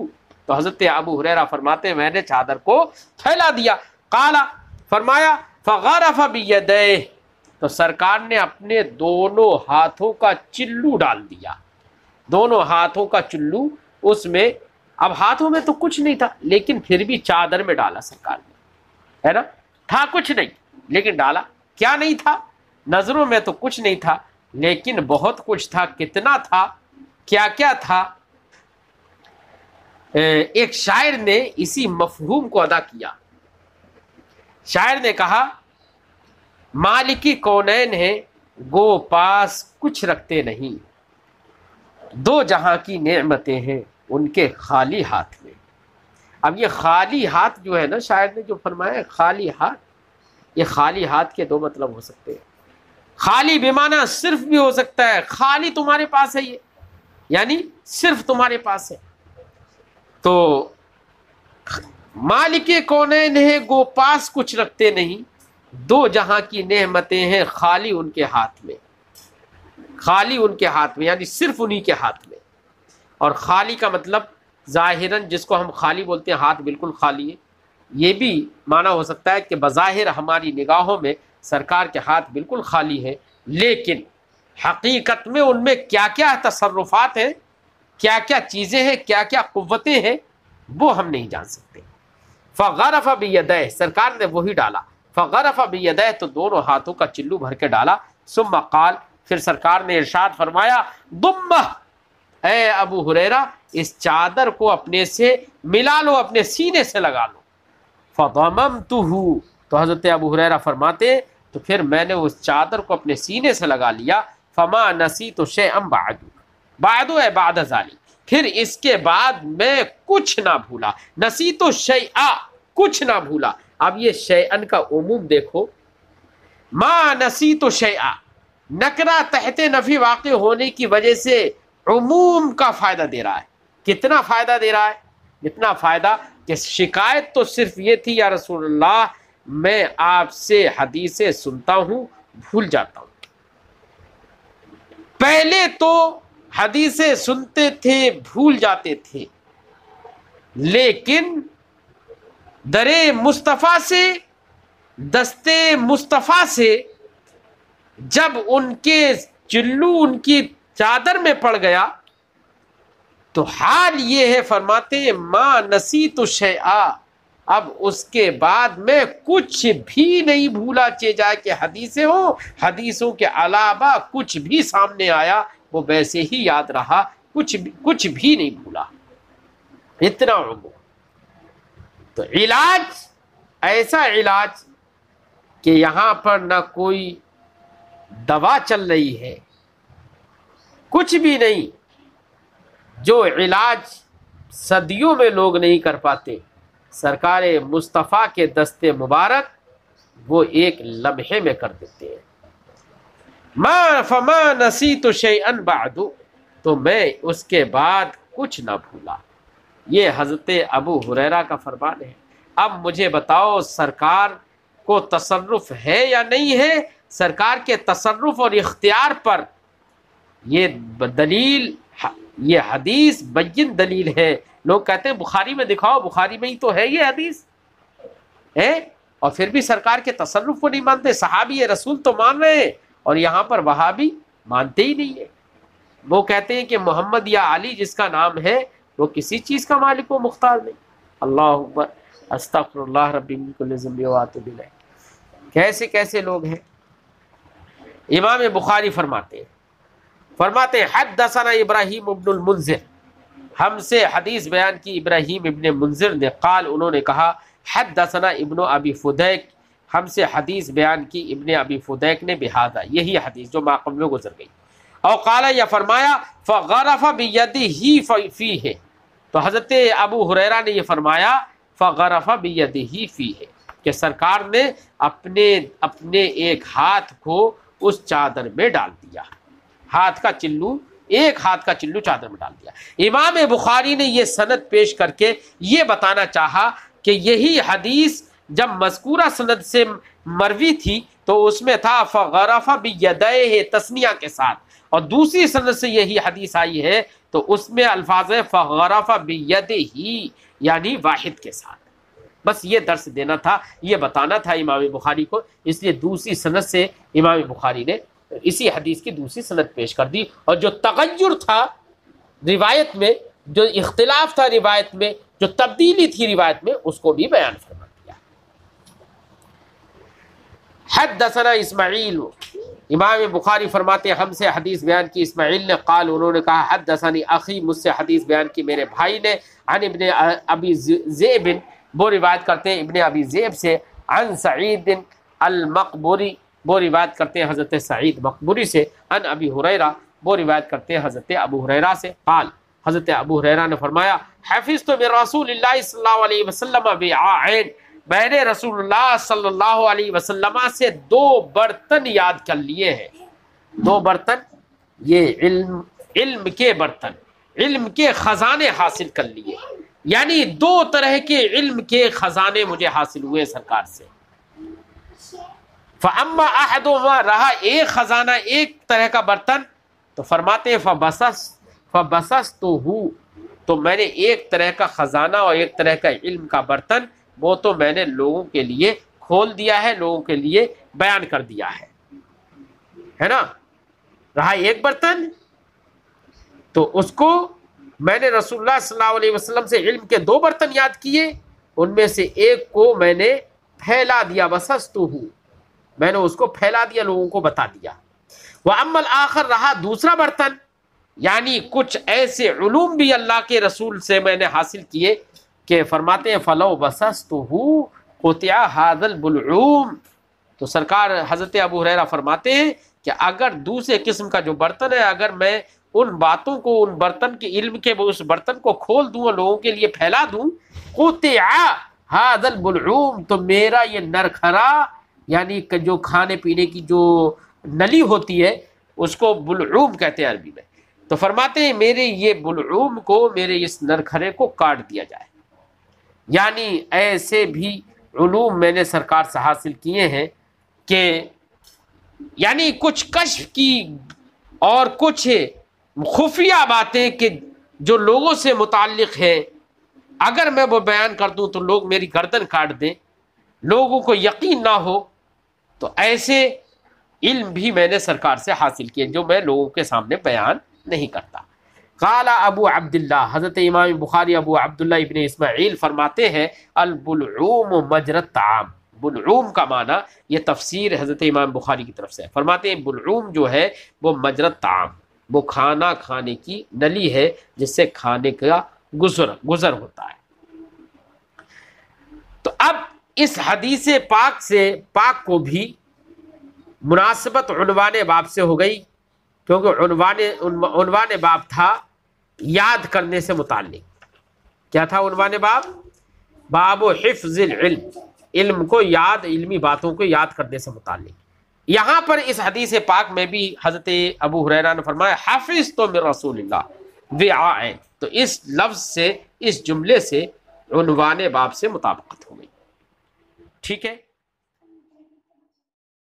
تو حضرت ابو ہریرہ فرماتے ہیں میں نے چادر کو پھیلا دیا۔ قال، فرمایا فغرف بیدیہ، تو سرکار نے اپنے دونوں ہاتھوں کا چلو ڈال دیا، دونوں ہاتھوں کا چلو اس میں، اب ہاتھوں میں تو کچھ نہیں تھا لیکن پھر بھی چادر میں ڈالا سرکار نے، ہے نا، تھا کچھ نہیں لیکن ڈالا۔ کیا نہیں تھا؟ نظروں میں تو کچھ نہیں تھا لیکن بہت کچھ تھا۔ کتنا تھا؟ کیا کیا تھا؟ ایک شاعر نے اسی مفہوم کو ادا کیا۔ شاعر نے کہا مالکی کونین ہے گو پاس کچھ رکھتے نہیں، دو جہاں کی نعمتیں ہیں ان کے خالی ہاتھ میں۔ اب یہ خالی ہاتھ جو ہے نا، شاعر نے جو فرمایا خالی ہاتھ، یہ خالی ہاتھ کے دو مطلب ہو سکتے ہیں۔ خالی بمعنی صرف بھی ہو سکتا ہے، خالی تمہارے پاس ہے یہ، یعنی صرف تمہارے پاس ہے۔ تو مالک کونین ہے گو پاس کچھ رکھتے نہیں، دو جہاں کی نعمتیں ہیں خالی ان کے ہاتھ میں، خالی ان کے ہاتھ میں یعنی صرف انہی کے ہاتھ میں۔ اور خالی کا مطلب ظاہراً جس کو ہم خالی بولتے ہیں، ہاتھ بالکل خالی ہے، یہ بھی معنی ہو سکتا ہے کہ بظاہر ہماری نگاہوں میں سرکار کے ہاتھ بالکل خالی ہیں، لیکن حقیقت میں ان میں کیا کیا تصرفات ہیں، کیا کیا چیزیں ہیں، کیا کیا قوتیں ہیں، وہ ہم نہیں جان سکتے۔ فغرف بیدیہ، سرکار نے وہی ڈالا، فغرف بیدیہ، تو دونوں ہاتھوں کا چلو بھر کے ڈالا۔ ثم قال، پھر سرکار نے ارشاد فرمایا ضمہ، اے ابو ہریرہ اس چادر کو اپنے سے ملا لو، اپنے سینے سے لگا لو۔ فضممتہ، تو حضرت ابو ہریرہ فرماتے تو پھر میں نے اس چادر کو اپنے سینے سے لگا لیا۔ فما نسیت شیئا بعد اے بعد ذلک، پھر اس کے بعد میں کچھ نہ بھولا۔ نسیت شیئا، کچھ نہ بھولا۔ اب یہ شیئن کا عموم دیکھو، ما نسیت شیئا، نکرہ تحت نفی واقع ہونے کی وجہ سے عموم کا فائدہ دے رہا ہے۔ کتنا فائدہ دے رہا ہے؟ اتنا فائدہ کہ شکایت تو صرف یہ تھی یا رسول اللہ میں آپ سے حدیثیں سنتا ہوں بھول جاتا ہوں۔ پہلے تو حدیثیں سنتے تھے بھول جاتے تھے، لیکن درے مصطفیٰ سے، دستے مصطفیٰ سے جب ان کے چلو ان کی چادر میں پڑ گیا تو حال یہ ہے، فرماتے ہیں ما نسیت شیئا، اب اس کے بعد میں کچھ بھی نہیں بھولا، چاہے جائے کہ حدیثیں ہوں، حدیثوں کے علاوہ کچھ بھی سامنے آیا وہ ویسے ہی یاد رہا، کچھ بھی نہیں بھولا۔ اتنا عمر تو علاج، ایسا علاج کہ یہاں پر نہ کوئی دوا چل رہی ہے، کچھ بھی نہیں، جو علاج صدیوں میں لوگ نہیں کر پاتے، سرکار مصطفیٰ کے دست مبارک وہ ایک لمحے میں کر دیتے ہیں۔ فما نسیت شیئا بعد، تو میں اس کے بعد کچھ نہ بھولا۔ یہ حضرت ابو ہریرہ کا فرمان ہے۔ اب مجھے بتاؤ سرکار کو تصرف ہے یا نہیں ہے؟ سرکار کے تصرف اور اختیار پر یہ دلیل، یہ حدیث بین دلیل ہے۔ لوگ کہتے ہیں بخاری میں دکھاؤ، بخاری میں ہی تو ہے یہ حدیث ہے، اور پھر بھی سرکار کے تصرف کو نہیں مانتے۔ صحابی رسول تو مان رہے ہیں، اور یہاں پر وہابی مانتے ہی نہیں ہے۔ وہ کہتے ہیں کہ محمد یا علی جس کا نام ہے وہ کسی چیز کا مالک و مختار نہیں۔ اللہ اکبر، استغفر اللہ ربی من کل ذنب واتوب الیہ۔ کیسے کیسے لوگ ہیں۔ امام بخاری فرماتے ہیں حدثنا ابراہیم ابن المنذر، ہم سے حدیث بیان کی ابراہیم ابن منذر نے، قال انہوں نے کہا حدثنا ابن ابی فدیک، ہم سے حدیث بیان کی ابن ابی فدیک نے بہذا، یہی حدیث جو ماقبل میں گزر گئی۔ اور قال یا فرمایا فغرف بیدہ فیہ، تو حضرت ابو ہریرہ نے یہ فرمایا فغرف بیدہ فیہ، کہ سرکار نے اپنے ایک ہاتھ کو اس چادر میں ڈال دیا، ہاتھ کا چلو، ایک ہاتھ کا چلو چادر میں ڈال دیا۔ امام بخاری نے یہ سند پیش کر کے یہ بتانا چاہا کہ یہی حدیث جب مذکورہ سند سے مروی تھی تو اس میں تھا فغرف بیدیہ تثنیہ کے ساتھ، اور دوسری سند سے یہی حدیث آئی ہے تو اس میں الفاظ ہے فغرف بیدہ، یعنی واحد کے ساتھ۔ بس یہ درس دینا تھا، یہ بتانا تھا امام بخاری کو، اس لیے دوسری سند سے امام بخاری نے اسی حدیث کی دوسری سند پیش کر دی، اور جو تغیر تھا روایت میں، جو اختلاف تھا روایت میں، جو تبدیلی تھی روایت میں، اس کو بھی بیان فرما دیا۔ حدثنا اسماعیل، امام بخاری فرماتے ہیں ہم سے حدیث بیان کی اسماعیل نے، قال انہوں نے کہا حدثنی اخی، مجھ سے حدیث بیان کی میرے بھائی نے، عن ابن ابی ذئب، وہ روایت کرتے ہیں ابن ابی ذئب سے، عن سعید المقبوری، وہ روایت کرتے ہیں حضرت سعید مقبوری سے، عن ابی ہریرہ، وہ روایت کرتے ہیں حضرت ابو ہریرہ سے، قال حضرت ابو ہریرہ نے فرمایا حفظت من رسول اللہ صلی اللہ علیہ وسلم وعاءین، میں نے رسول اللہ صلی اللہ علیہ وسلم سے 2 برتن یاد کر لیے ہیں۔ 2 برتن، یہ علم کے برتن، علم کے خزانے حاصل کر لیے، یعنی 2 طرح کے علم کے خزانے مجھے حاصل ہوئے سرکار سے۔ فَأَمَّا أَحَدُهُمَا، رہا ایک خزانہ، ایک طرح کا برتن، تو فرماتے ہیں فَبَسَسْتُهُ، تو میں نے ایک طرح کا خزانہ اور ایک طرح کا علم کا برتن، وہ تو میں نے لوگوں کے لیے کھول دیا ہے، لوگوں کے لیے بیان کر دیا ہے نا۔ رہا ایک برتن، تو اس کو میں نے رسول اللہ صلی اللہ علیہ وسلم سے علم کے 2 برتن یاد کیے، ان میں سے ایک کو میں نے پھیلا دیا، بسستہ، میں نے اس کو پھیلا دیا، لوگوں کو بتا دیا۔ وَأَمَّا الْآخَرُ، رہا دوسرا برتن، یعنی کچھ ایسے علوم بھی اللہ کے رسول سے میں نے حاصل کیے کہ فرماتے ہیں فَلَوْ بَسَسْتُهُ قُطِعَ هَذَا الْبُلْعُومُ، تو سرکار حضرت ابو ہریرہ فرماتے ہیں کہ اگر دوسرے قسم کا جو برتن ہے، اگر میں ان باتوں کو، ان برتن کے علم کے اس برتن کو کھول دوں اور لوگوں کے لیے پھیلا دوں، قُطِعَ هَذَا الْبُلْعُومُ، تو میرا یہ نرخرا، یعنی کہ جو کھانے پینے کی جو نلی ہوتی ہے اس کو بلعوم کہتے ہیں عربی میں، تو فرماتے ہیں میرے یہ بلعوم کو، میرے اس نرخرے کو کاٹ دیا جائے۔ یعنی ایسے بھی علوم میں نے سرکار سے حاصل کیے ہیں کہ یعنی کچھ کشف کی اور کچھ خفیہ باتیں کہ جو لوگوں سے متعلق ہے، اگر میں وہ بیان کر دوں تو لوگ میری گردن کاٹ دیں، لوگوں کو یقین نہ ہو، تو ایسے علم بھی میں نے سرکار سے حاصل کیے جو میں لوگوں کے سامنے بیان نہیں کرتا۔ قال ابو عبداللہ، حضرت امام بخاری ابو عبداللہ ابن اسماعیل فرماتے ہیں البلعوم مجرى الطعام، بلعوم کا معنی، یہ تفسیر حضرت امام بخاری کی طرف سے ہے، فرماتے ہیں بلعوم جو ہے وہ مجرى الطعام، وہ کھانا کھانے کی نلی ہے جس سے کھانے کا گزر ہوتا ہے۔ تو اب اس حدیث پاک سے پاک کو بھی مناسبت عنوان باب سے ہو گئی، کیونکہ عنوان باب تھا یاد کرنے سے متعلق۔ کیا تھا عنوان باب؟ باب حفظ العلم، علم کو یاد، علمی باتوں کو یاد کرنے سے متعلق۔ یہاں پر اس حدیث پاک میں بھی حضرت ابو ہریرہ نے فرمایا حفظت من رسول اللہ وعاء، تو اس لفظ سے، اس جملے سے عنوان باب سے مطابقت ہو گئی۔ ٹھیک ہے،